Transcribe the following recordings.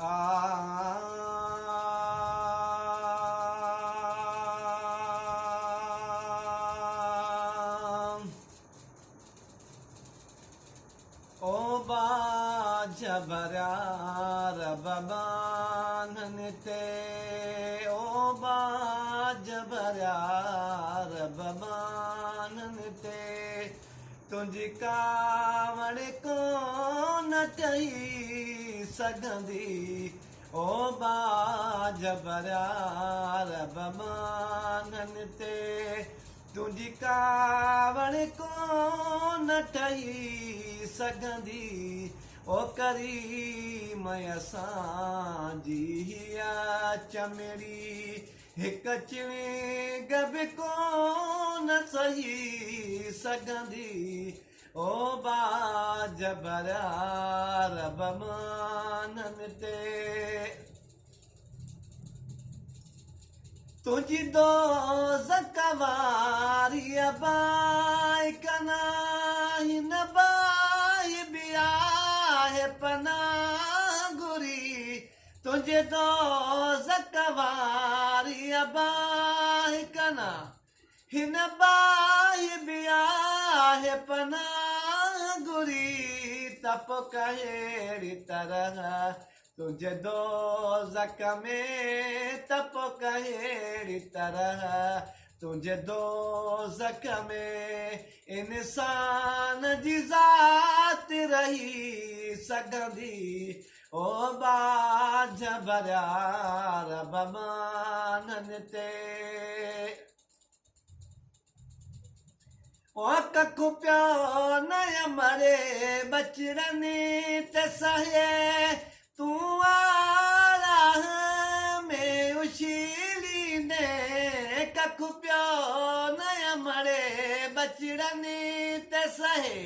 ओ बाझ भरिया रब बाननि ते ओ बाझ भरिया रब बाननि ते तुंहिंजी कावड़ कोन चई सघंदी ओ बाझ भरिया रब बाननि ते तुंहिंजी कावड़ कोन ठही सघंदी ओ करीम असांजी हिया चमेड़ी हिकु चिणिग बि कोन सही सघंदी ओ बाझ भरिया रब बाननि ते तुंहिंजी दोज़ख वारी बाई कना हिन बाई बि आहे पनाह घुरी तुंहिंजे दोज़ख वारी बाई कना हिन बाई बि आहे पनाह घुरी तप कहिड़ी तरह तुंहिंजे दोज़ख में तप कहिड़ी तरह तुंहिंजे दोज़ख में इंसान जी ज़ात रही सघंदी ओ बाझ भरिया रब बाननि ते ओ कखु पियो न मरे बचड़नि ते सहे तूं आराह में उछीलींदे कखु पियो न मरे बचड़नि ते सहे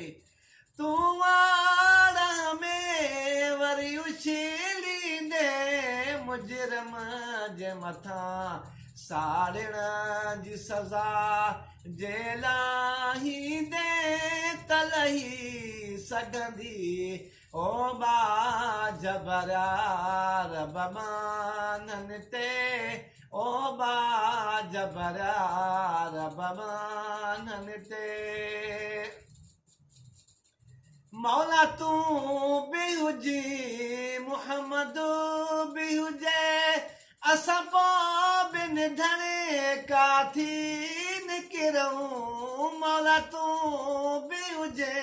तूं आराह में वरी उछीलींदे मुजरम जे मथां साड़िण जी सज़ा जेलाहींदे तलही सघंदी ओ बाझ भरिया रब बाननि ते ओ बाझ भरिया रब बाननि ते मौला तूं बि हुजी मुहम्मद बि हुजे असां पोइ बि निधणे काथी निकिरूं मौला तूं बि हुजे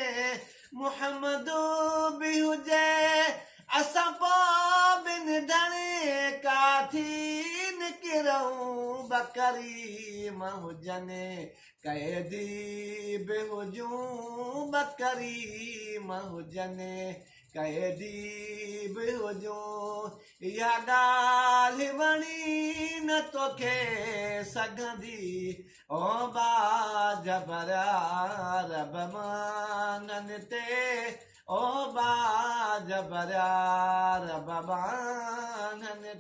मुहम्मद बि हुजे असां पोइ बि निधणे काथी निकिरूं बकरीम हुजनि क़ैदी बि हुजूं बकरीम हुजनि क़ैदी बि हुजूं इहा ॻाल्हि वणी न तोखे सघंदी ओ बाझ भरिया रब बाननि ते ओ बाझ भरिया रब बाननि